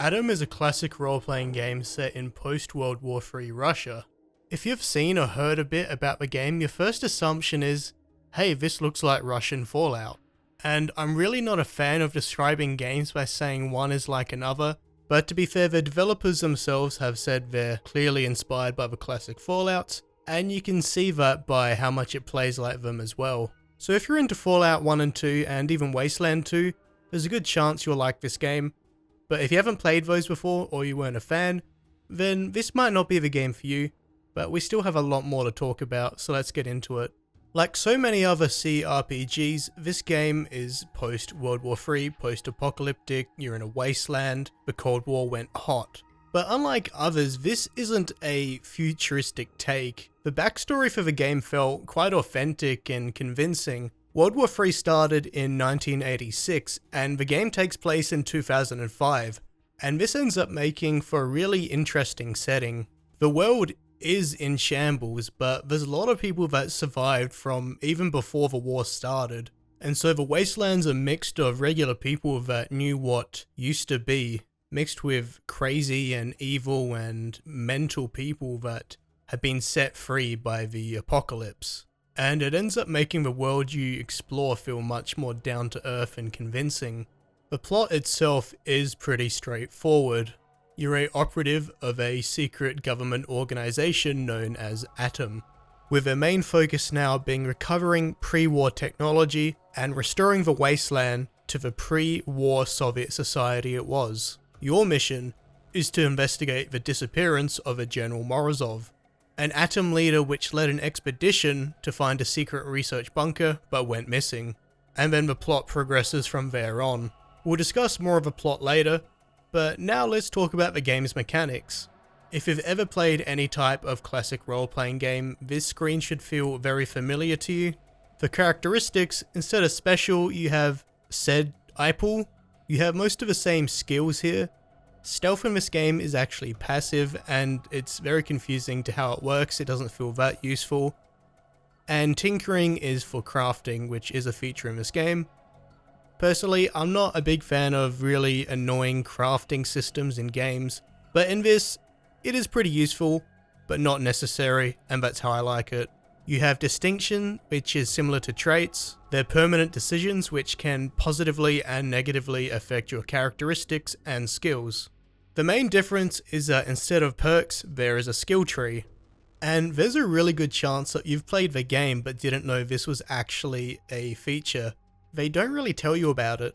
Atom is a classic role-playing game set in post-World War III Russia. If you've seen or heard a bit about the game, your first assumption is, hey, this looks like Russian Fallout. And I'm really not a fan of describing games by saying one is like another, but to be fair, the developers themselves have said they're clearly inspired by the classic Fallouts, and you can see that by how much it plays like them as well. So if you're into Fallout 1 and 2 and even Wasteland 2, there's a good chance you'll like this game. But if you haven't played those before or you weren't a fan, then this might not be the game for you, but we still have a lot more to talk about, so let's get into it. Like so many other CRPGs, this game is post-World War III, post-apocalyptic, you're in a wasteland, the Cold War went hot. But unlike others, this isn't a futuristic take. The backstory for the game felt quite authentic and convincing. World War III started in 1986, and the game takes place in 2005, and this ends up making for a really interesting setting. The world is in shambles, but there's a lot of people that survived from even before the war started, and so the wasteland's a mix of regular people that knew what used to be, mixed with crazy and evil and mental people that had been set free by the apocalypse. And it ends up making the world you explore feel much more down to earth and convincing. The plot itself is pretty straightforward. You're an operative of a secret government organization known as Atom, with their main focus now being recovering pre-war technology and restoring the wasteland to the pre-war Soviet society it was. Your mission is to investigate the disappearance of a General Morozov, an Atom leader which led an expedition to find a secret research bunker but went missing, and then the plot progresses from there on. We'll discuss more of the plot later, but now let's talk about the game's mechanics. If you've ever played any type of classic role-playing game, this screen should feel very familiar to you. For characteristics, instead of special, you have said IPL. You have most of the same skills here. Stealth in this game is actually passive, and it's very confusing to how it works. It doesn't feel that useful. And tinkering is for crafting, which is a feature in this game. Personally, I'm not a big fan of really annoying crafting systems in games, but in this, it is pretty useful, but not necessary, and that's how I like it. You have distinction, which is similar to traits. They're permanent decisions which can positively and negatively affect your characteristics and skills. The main difference is that instead of perks, there is a skill tree. And there's a really good chance that you've played the game but didn't know this was actually a feature. They don't really tell you about it.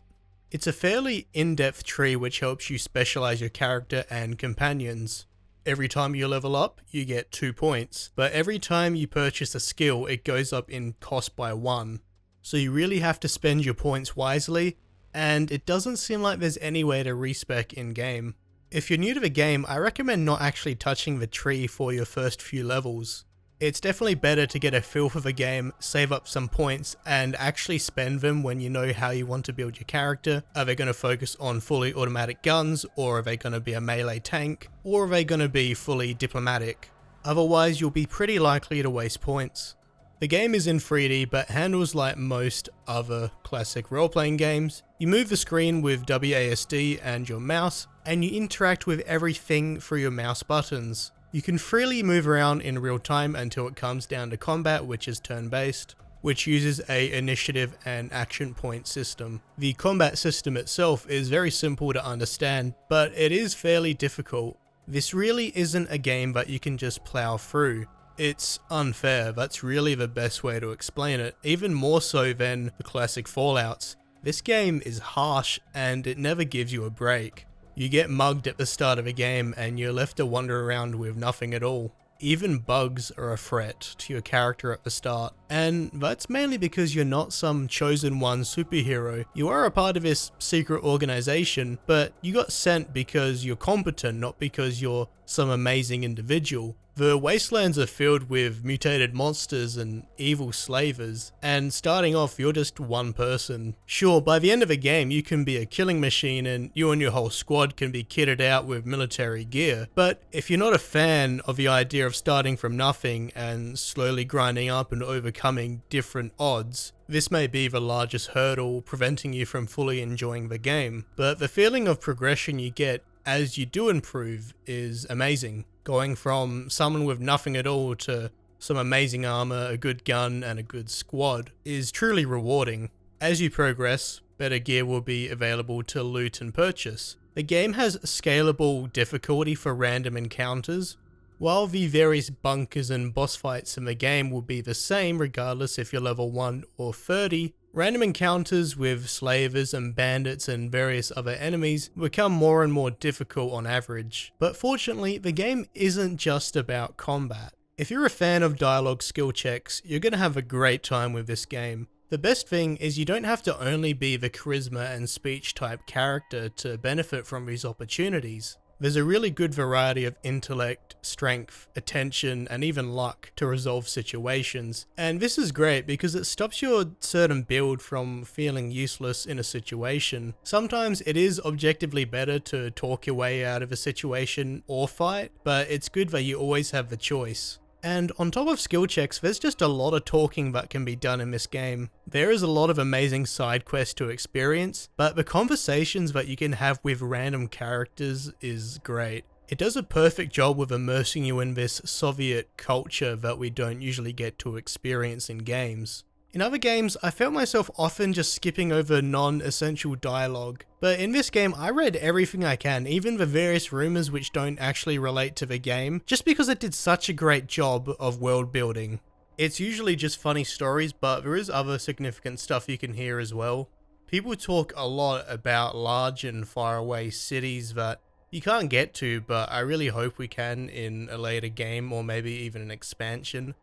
It's a fairly in-depth tree which helps you specialize your character and companions. Every time you level up, you get 2 points, but every time you purchase a skill, it goes up in cost by 1. So you really have to spend your points wisely, and it doesn't seem like there's any way to respec in-game. If you're new to the game, I recommend not actually touching the tree for your first few levels. It's definitely better to get a feel for the game, save up some points, and actually spend them when you know how you want to build your character. Are they going to focus on fully automatic guns, or are they going to be a melee tank, or are they going to be fully diplomatic? Otherwise, you'll be pretty likely to waste points. The game is in 3D, but handles like most other classic role-playing games. You move the screen with WASD and your mouse, and you interact with everything through your mouse buttons. You can freely move around in real time until it comes down to combat, which is turn-based, which uses a initiative and action point system. The combat system itself is very simple to understand, but it is fairly difficult. This really isn't a game that you can just plow through. It's unfair, that's really the best way to explain it, even more so than the classic Fallouts. This game is harsh and it never gives you a break. You get mugged at the start of a game and you're left to wander around with nothing at all. Even bugs are a threat to your character at the start, and that's mainly because you're not some chosen one superhero. You are a part of this secret organization, but you got sent because you're competent, not because you're some amazing individual. The wastelands are filled with mutated monsters and evil slavers, and starting off you're just one person. Sure, by the end of a game you can be a killing machine and you and your whole squad can be kitted out with military gear, but if you're not a fan of the idea of starting from nothing and slowly grinding up and overcoming different odds, this may be the largest hurdle preventing you from fully enjoying the game. But the feeling of progression you get as you do improve is amazing. Going from someone with nothing at all to some amazing armor, a good gun, and a good squad is truly rewarding. As you progress, better gear will be available to loot and purchase. The game has scalable difficulty for random encounters, while the various bunkers and boss fights in the game will be the same regardless if you're level 1 or 30. Random encounters with slavers and bandits and various other enemies become more and more difficult on average. But fortunately, the game isn't just about combat. If you're a fan of dialogue skill checks, you're going to have a great time with this game. The best thing is you don't have to only be the charisma and speech type character to benefit from these opportunities. There's a really good variety of intellect, strength, attention, and even luck to resolve situations. And this is great because it stops your certain build from feeling useless in a situation. Sometimes it is objectively better to talk your way out of a situation or fight, but it's good that you always have the choice. And on top of skill checks, there's just a lot of talking that can be done in this game. There is a lot of amazing side quests to experience, but the conversations that you can have with random characters is great. It does a perfect job with immersing you in this Soviet culture that we don't usually get to experience in games. In other games, I felt myself often just skipping over non-essential dialogue, but in this game I read everything I can, even the various rumors which don't actually relate to the game, just because it did such a great job of world building. It's usually just funny stories, but there is other significant stuff you can hear as well. People talk a lot about large and faraway cities that you can't get to, but I really hope we can in a later game or maybe even an expansion.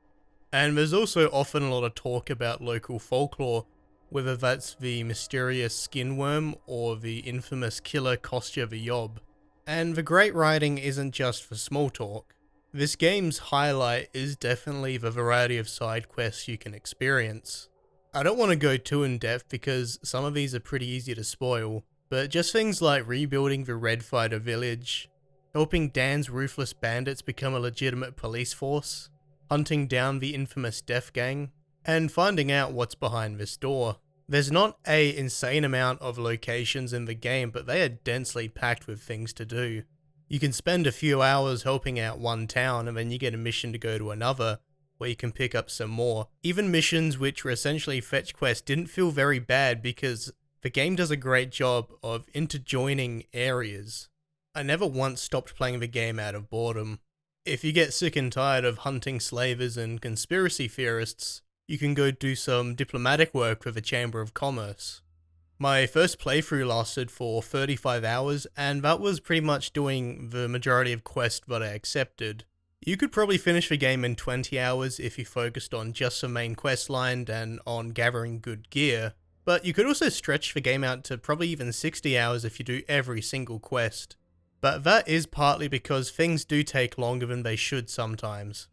And there's also often a lot of talk about local folklore, whether that's the mysterious skin worm or the infamous killer Kostya the Yob. And the great writing isn't just for small talk. This game's highlight is definitely the variety of side quests you can experience. I don't want to go too in depth because some of these are pretty easy to spoil, but just things like rebuilding the Red Fighter village, helping Dan's ruthless bandits become a legitimate police force, hunting down the infamous Death Gang, and finding out what's behind this door. There's not an insane amount of locations in the game, but they are densely packed with things to do. You can spend a few hours helping out one town and then you get a mission to go to another, where you can pick up some more. Even missions which were essentially fetch quests didn't feel very bad because the game does a great job of interjoining areas. I never once stopped playing the game out of boredom. If you get sick and tired of hunting slavers and conspiracy theorists, you can go do some diplomatic work for the Chamber of Commerce. My first playthrough lasted for 35 hours, and that was pretty much doing the majority of quests that I accepted. You could probably finish the game in 20 hours if you focused on just the main quest line and on gathering good gear, but you could also stretch the game out to probably even 60 hours if you do every single quest. But that is partly because things do take longer than they should sometimes.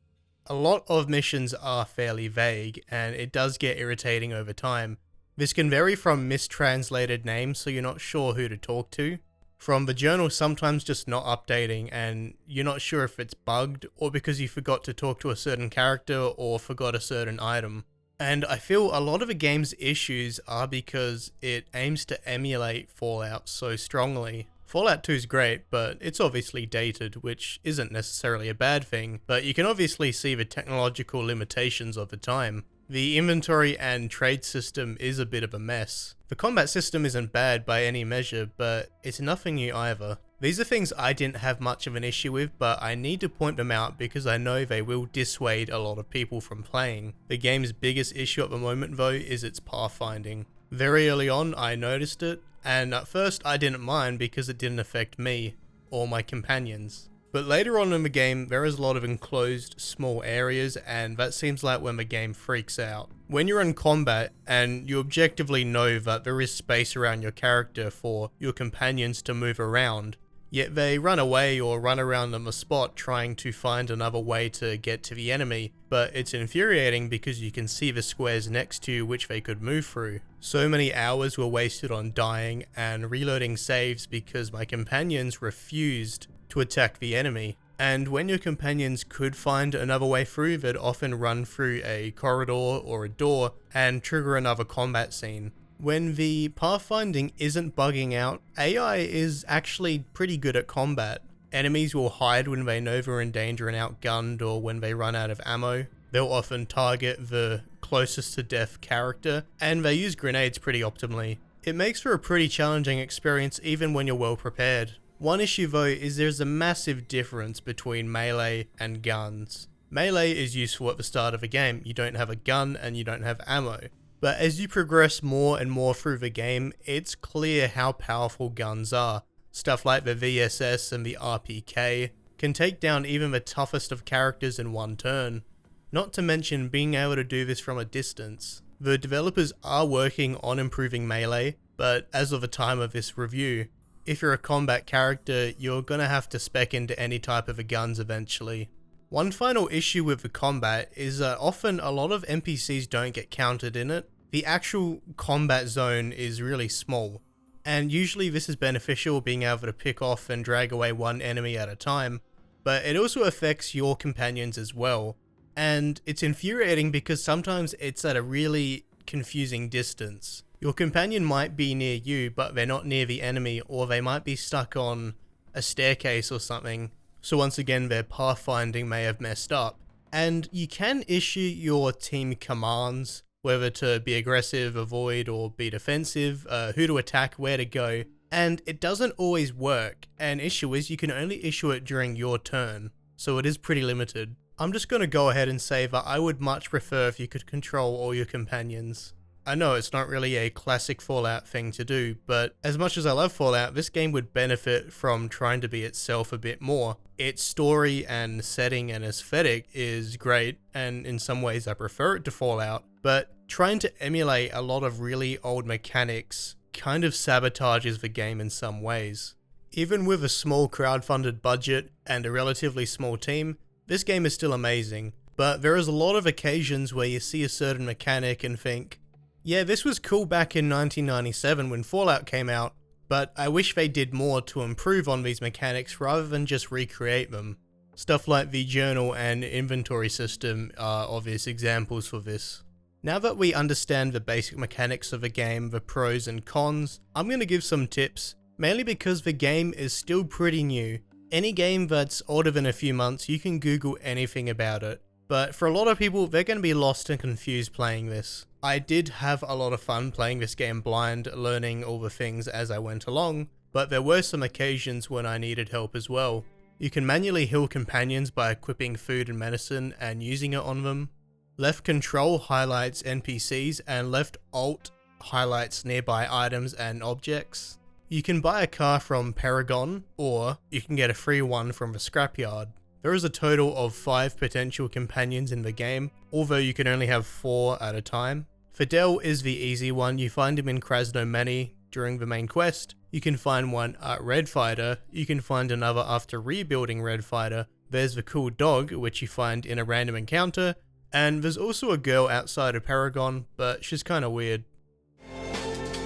A lot of missions are fairly vague, and it does get irritating over time. This can vary from mistranslated names so you're not sure who to talk to, from the journal sometimes just not updating and you're not sure if it's bugged or because you forgot to talk to a certain character or forgot a certain item. And I feel a lot of the game's issues are because it aims to emulate Fallout so strongly. Fallout 2 is great, but it's obviously dated, which isn't necessarily a bad thing, but you can obviously see the technological limitations of the time. The inventory and trade system is a bit of a mess. The combat system isn't bad by any measure, but it's nothing new either. These are things I didn't have much of an issue with, but I need to point them out because I know they will dissuade a lot of people from playing. The game's biggest issue at the moment though is its pathfinding. Very early on I noticed it, and at first I didn't mind because it didn't affect me or my companions. But later on in the game there is a lot of enclosed small areas, and that seems like when the game freaks out. When you're in combat and you objectively know that there is space around your character for your companions to move around, yet they run away or run around on the spot trying to find another way to get to the enemy, but it's infuriating because you can see the squares next to you which they could move through. So many hours were wasted on dying and reloading saves because my companions refused to attack the enemy. And when your companions could find another way through, they'd often run through a corridor or a door and trigger another combat scene. When the pathfinding isn't bugging out, AI is actually pretty good at combat. Enemies will hide when they know they're in danger and outgunned, or when they run out of ammo. They'll often target the closest to death character, and they use grenades pretty optimally. It makes for a pretty challenging experience even when you're well prepared. One issue though is there's a massive difference between melee and guns. Melee is useful at the start of a game. You don't have a gun and you don't have ammo. But as you progress more and more through the game, it's clear how powerful guns are. Stuff like the VSS and the RPK can take down even the toughest of characters in one turn. Not to mention being able to do this from a distance. The developers are working on improving melee, but as of the time of this review, if you're a combat character, you're gonna have to spec into any type of guns eventually. One final issue with the combat is that often a lot of NPCs don't get counted in it. The actual combat zone is really small, and usually this is beneficial, being able to pick off and drag away one enemy at a time, but it also affects your companions as well. And it's infuriating because sometimes it's at a really confusing distance. Your companion might be near you, but they're not near the enemy, or they might be stuck on a staircase or something. So once again, their pathfinding may have messed up. And you can issue your team commands, whether to be aggressive, avoid, or be defensive, who to attack, where to go. And it doesn't always work. An issue is you can only issue it during your turn, so it is pretty limited. I'm just going to go ahead and say that I would much prefer if you could control all your companions. I know it's not really a classic Fallout thing to do, but as much as I love Fallout, this game would benefit from trying to be itself a bit more. Its story and setting and aesthetic is great, and in some ways I prefer it to Fallout, but trying to emulate a lot of really old mechanics kind of sabotages the game in some ways. Even with a small crowdfunded budget and a relatively small team, this game is still amazing, but there is a lot of occasions where you see a certain mechanic and think, yeah, this was cool back in 1997 when Fallout came out, but I wish they did more to improve on these mechanics rather than just recreate them. Stuff like the journal and inventory system are obvious examples for this. Now that we understand the basic mechanics of the game, the pros and cons, I'm going to give some tips, mainly because the game is still pretty new. Any game that's older than a few months, you can Google anything about it. But for a lot of people, they're going to be lost and confused playing this. I did have a lot of fun playing this game blind, learning all the things as I went along, but there were some occasions when I needed help as well. You can manually heal companions by equipping food and medicine and using it on them. Left control highlights NPCs and left alt highlights nearby items and objects. You can buy a car from Paragon, or you can get a free one from the scrapyard. There is a total of 5 potential companions in the game, although you can only have 4 at a time. Fidel is the easy one. You find him in Krasnomeny during the main quest. You can find one at Red Fighter. You can find another after rebuilding Red Fighter. There's the cool dog, which you find in a random encounter. And there's also a girl outside of Paragon, but she's kind of weird.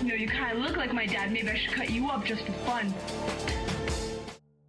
You know, you kind of look like my dad. Maybe I should cut you up just for fun.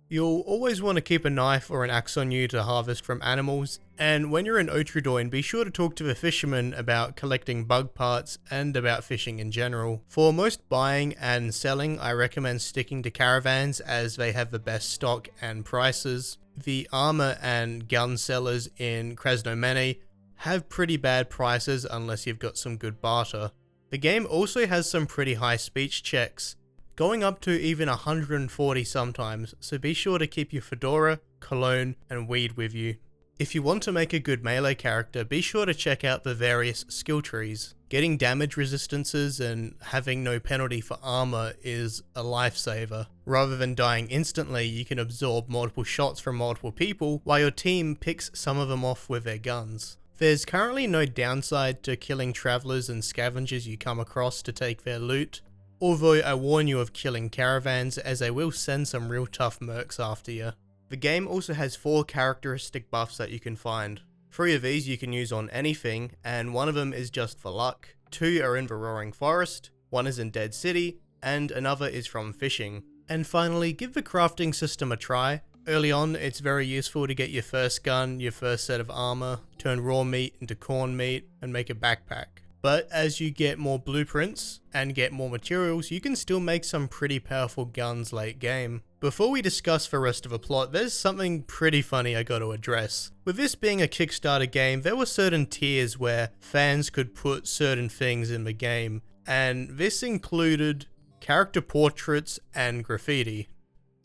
You'll always want to keep a knife or an axe on you to harvest from animals, and when you're in Otrudoin, be sure to talk to the fishermen about collecting bug parts and about fishing in general. For most buying and selling, I recommend sticking to caravans as they have the best stock and prices. The armor and gun sellers in Krasnomeny have pretty bad prices unless you've got some good barter. The game also has some pretty high speech checks, going up to even 140 sometimes, so be sure to keep your fedora, cologne, and weed with you. If you want to make a good melee character, be sure to check out the various skill trees. Getting damage resistances and having no penalty for armor is a lifesaver. Rather than dying instantly, you can absorb multiple shots from multiple people while your team picks some of them off with their guns. There's currently no downside to killing travelers and scavengers you come across to take their loot, although I warn you of killing caravans as they will send some real tough mercs after you. The game also has 4 characteristic buffs that you can find. 3 of these you can use on anything, and 1 of them is just for luck. 2 are in the Roaring Forest, 1 is in Dead City, and another is from fishing. And finally, give the crafting system a try. Early on, it's very useful to get your first gun, your first set of armor, turn raw meat into corn meat, and make a backpack. But as you get more blueprints and get more materials, you can still make some pretty powerful guns late game. Before we discuss the rest of the plot, there's something pretty funny I got to address. With this being a Kickstarter game, there were certain tiers where fans could put certain things in the game, and this included character portraits and graffiti.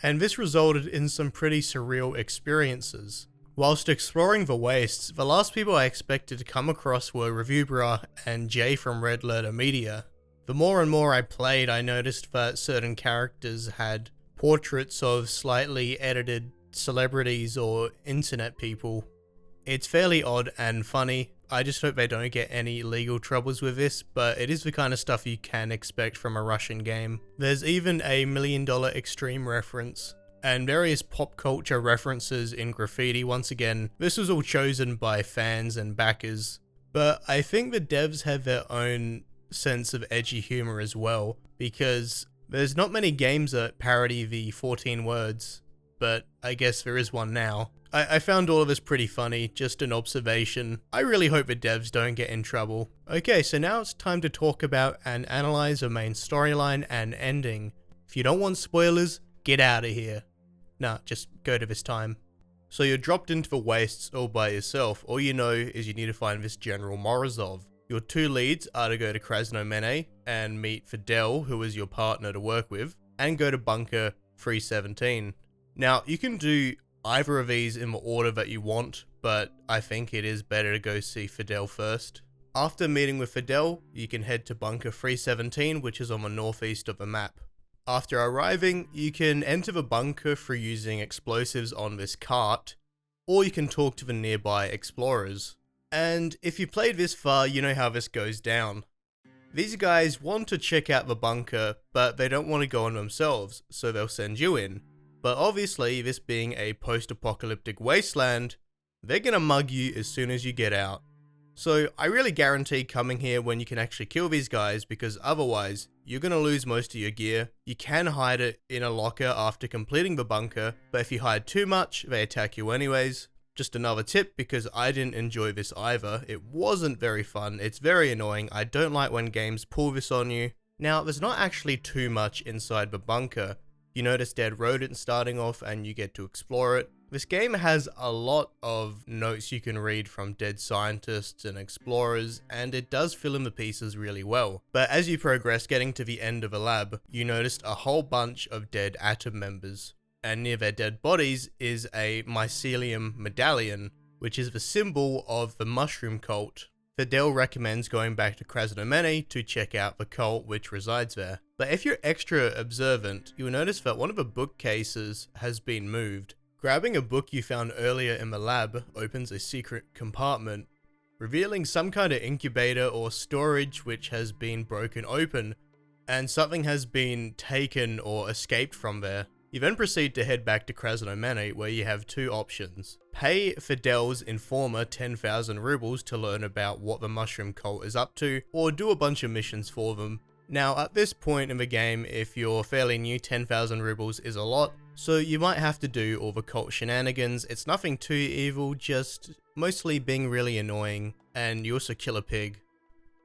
And this resulted in some pretty surreal experiences. Whilst exploring the wastes, the last people I expected to come across were Reviewbra and Jay from Red Letter Media. The more and more I played, I noticed that certain characters had portraits of slightly edited celebrities or internet people. It's fairly odd and funny. I just hope they don't get any legal troubles with this, but it is the kind of stuff you can expect from a Russian game. There's even a $1 Million Extreme reference, and various pop culture references in graffiti. Once again, this was all chosen by fans and backers, but I think the devs have their own sense of edgy humor as well, because there's not many games that parody the 14 words, but I guess there is one now. I found all of this pretty funny, just an observation. I really hope the devs don't get in trouble. Okay, so now it's time to talk about and analyze the main storyline and ending. If you don't want spoilers, get out of here. Nah, just go to this time. So you're dropped into the wastes all by yourself. All you know is you need to find this General Morozov. Your two leads are to go to Krasnomene and meet Fidel, who is your partner to work with, and go to Bunker 317. Now, you can do either of these in the order that you want, but I think it is better to go see Fidel first. After meeting with Fidel, you can head to Bunker 317, which is on the northeast of the map. After arriving, you can enter the bunker through using explosives on this cart, or you can talk to the nearby explorers. And if you played this far, you know how this goes down. These guys want to check out the bunker, but they don't want to go on themselves, so they'll send you in. But obviously, this being a post-apocalyptic wasteland, they're gonna mug you as soon as you get out. So I really guarantee coming here when you can actually kill these guys, because otherwise, you're gonna lose most of your gear. You can hide it in a locker after completing the bunker, but if you hide too much, they attack you anyways. Just another tip, because I didn't enjoy this either. It wasn't very fun, it's very annoying. I don't like when games pull this on you. Now, there's not actually too much inside the bunker. You notice dead rodents starting off and you get to explore it. This game has a lot of notes you can read from dead scientists and explorers, and it does fill in the pieces really well. But as you progress, getting to the end of a lab, you noticed a whole bunch of dead atom members. And near their dead bodies is a mycelium medallion, which is the symbol of the mushroom cult. Fidel recommends going back to Krasnomene to check out the cult which resides there. But if you're extra observant, you'll notice that one of the bookcases has been moved. Grabbing a book you found earlier in the lab opens a secret compartment, revealing some kind of incubator or storage which has been broken open, and something has been taken or escaped from there. You then proceed to head back to Krasnomene, where you have two options. Pay Fidel's informer 10,000 rubles to learn about what the mushroom cult is up to, or do a bunch of missions for them. Now, at this point in the game, if you're fairly new, 10,000 rubles is a lot, so you might have to do all the cult shenanigans. It's nothing too evil, just mostly being really annoying, and you also kill a pig.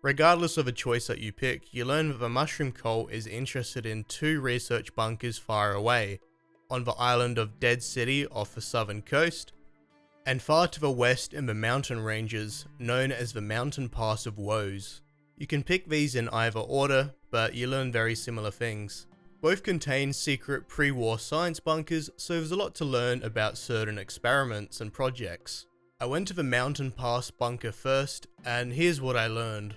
Regardless of the choice that you pick, you learn that the mushroom cult is interested in two research bunkers far away, on the island of Dead City off the southern coast, and far to the west in the mountain ranges, known as the Mountain Pass of Woes. You can pick these in either order, but you learn very similar things. Both contain secret pre-war science bunkers, so there's a lot to learn about certain experiments and projects. I went to the Mountain Pass bunker first, and here's what I learned.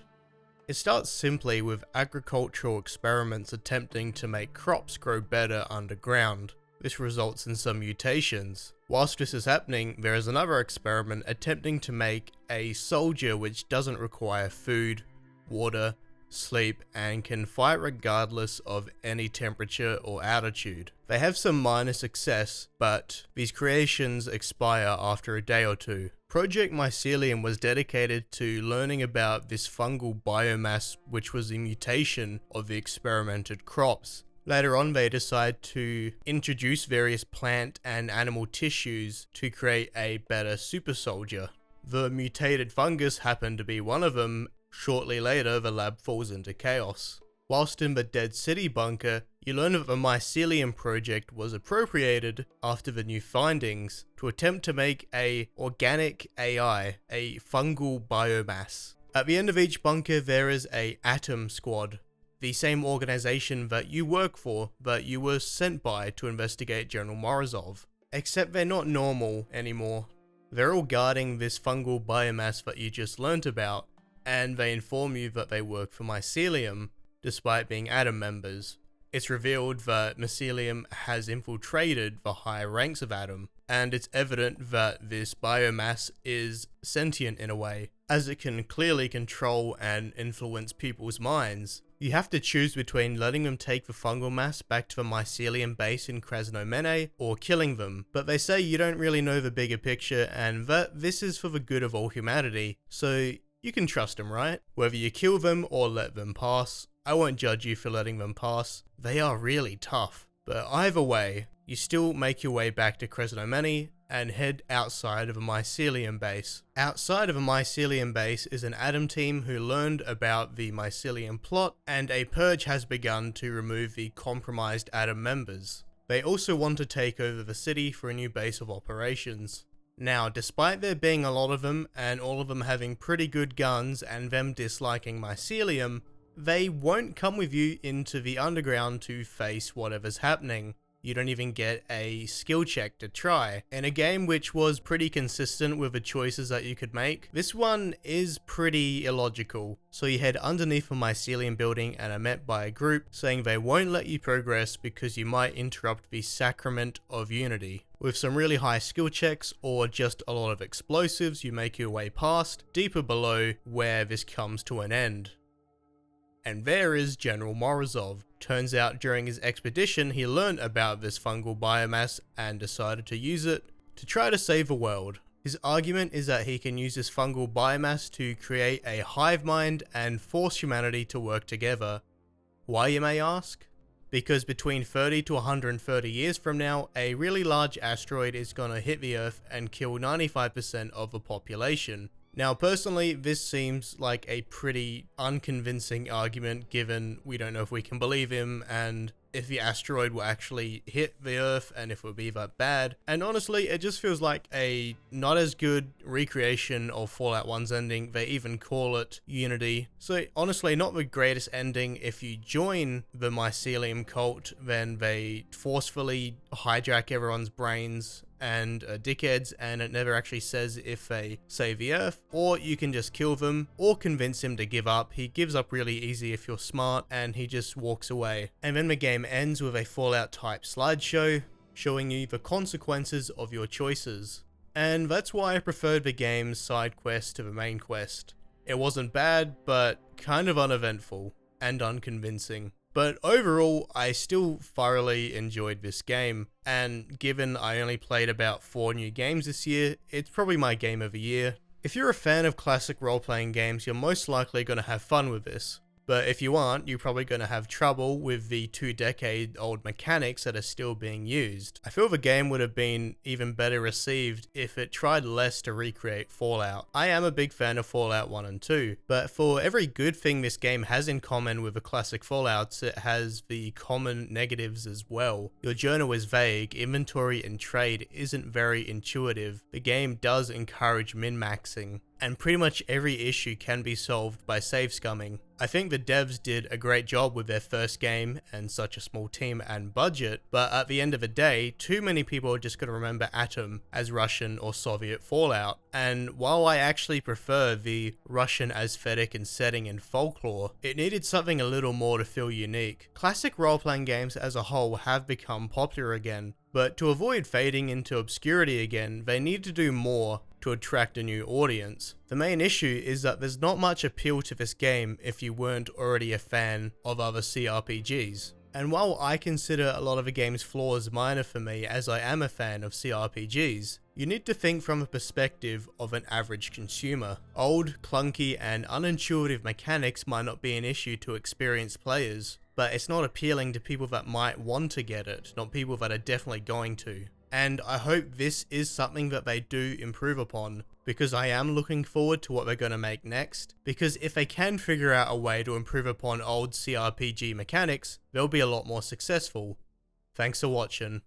It starts simply with agricultural experiments attempting to make crops grow better underground. This results in some mutations. Whilst this is happening, there is another experiment attempting to make a soldier which doesn't require food, water, sleep, and can fight regardless of any temperature or altitude. They have some minor success, but these creations expire after a day or two. Project Mycelium was dedicated to learning about this fungal biomass, which was a mutation of the experimented crops. Later on, they decide to introduce various plant and animal tissues to create a better super soldier. The mutated fungus happened to be one of them, Shortly later, the lab falls into chaos. Whilst in the Dead City bunker, you learn that the mycelium project was appropriated after the new findings to attempt to make a organic AI, a fungal biomass. At the end of each bunker, there is a Atom Squad, the same organization that you work for, that you were sent by to investigate General Morozov. Except they're not normal anymore. They're all guarding this fungal biomass that you just learnt about, and they inform you that they work for mycelium, despite being Atom members. It's revealed that mycelium has infiltrated the higher ranks of Atom, and it's evident that this biomass is sentient in a way, as it can clearly control and influence people's minds. You have to choose between letting them take the fungal mass back to the mycelium base in Krasnomene or killing them, but they say you don't really know the bigger picture and that this is for the good of all humanity, so you can trust them, right? Whether you kill them or let them pass, I won't judge you for letting them pass. They are really tough. But either way, you still make your way back to Krasnomene and head outside of a mycelium base. Outside of a mycelium base is an Atom team who learned about the mycelium plot, and a purge has begun to remove the compromised Atom members. They also want to take over the city for a new base of operations. Now, despite there being a lot of them, and all of them having pretty good guns and them disliking mycelium, they won't come with you into the underground to face whatever's happening. You don't even get a skill check to try. In a game which was pretty consistent with the choices that you could make, this one is pretty illogical. So you head underneath a mycelium building and are met by a group saying they won't let you progress because you might interrupt the Sacrament of Unity. With some really high skill checks or just a lot of explosives, you make your way past, deeper below where this comes to an end. And there is General Morozov. Turns out during his expedition he learned about this fungal biomass and decided to use it to try to save the world. His argument is that he can use this fungal biomass to create a hive mind and force humanity to work together. Why, you may ask? Because between 30 to 130 years from now, a really large asteroid is gonna hit the Earth and kill 95% of the population. Now, personally, this seems like a pretty unconvincing argument given we don't know if we can believe him and if the asteroid will actually hit the Earth and if it will be that bad. And honestly, it just feels like a not as good recreation of Fallout 1's ending. They even call it Unity. So honestly, not the greatest ending. If you join the mycelium cult, then they forcefully hijack everyone's brains and dickheads, and it never actually says if they save the Earth, or you can just kill them or convince him to give up. He gives up really easy if you're smart, and he just walks away. And then the game ends with a Fallout type slideshow showing you the consequences of your choices. And that's why I preferred the game's side quest to the main quest. It wasn't bad, but kind of uneventful and unconvincing. But overall, I still thoroughly enjoyed this game, and given I only played about 4 new games this year, it's probably my game of the year. If you're a fan of classic role-playing games, you're most likely going to have fun with this. But if you aren't, you're probably going to have trouble with the 2-decade-old mechanics that are still being used. I feel the game would have been even better received if it tried less to recreate Fallout. I am a big fan of Fallout 1 and 2, but for every good thing this game has in common with the classic Fallouts, it has the common negatives as well. Your journal is vague, inventory and trade isn't very intuitive, the game does encourage min-maxing, and pretty much every issue can be solved by save scumming. I think the devs did a great job with their first game and such a small team and budget, but at the end of the day, too many people are just going to remember Atom as Russian or Soviet Fallout. And while I actually prefer the Russian aesthetic and setting and folklore, it needed something a little more to feel unique. Classic role-playing games as a whole have become popular again, but to avoid fading into obscurity again, they need to do more to attract a new audience. The main issue is that there's not much appeal to this game if you weren't already a fan of other CRPGs. And while I consider a lot of the game's flaws minor for me as I am a fan of CRPGs, you need to think from the perspective of an average consumer. Old, clunky, and unintuitive mechanics might not be an issue to experienced players, but it's not appealing to people that might want to get it, not people that are definitely going to. And I hope this is something that they do improve upon. because I am looking forward to what they're going to make next, because if they can figure out a way to improve upon old CRPG mechanics, they'll be a lot more successful. Thanks for watching.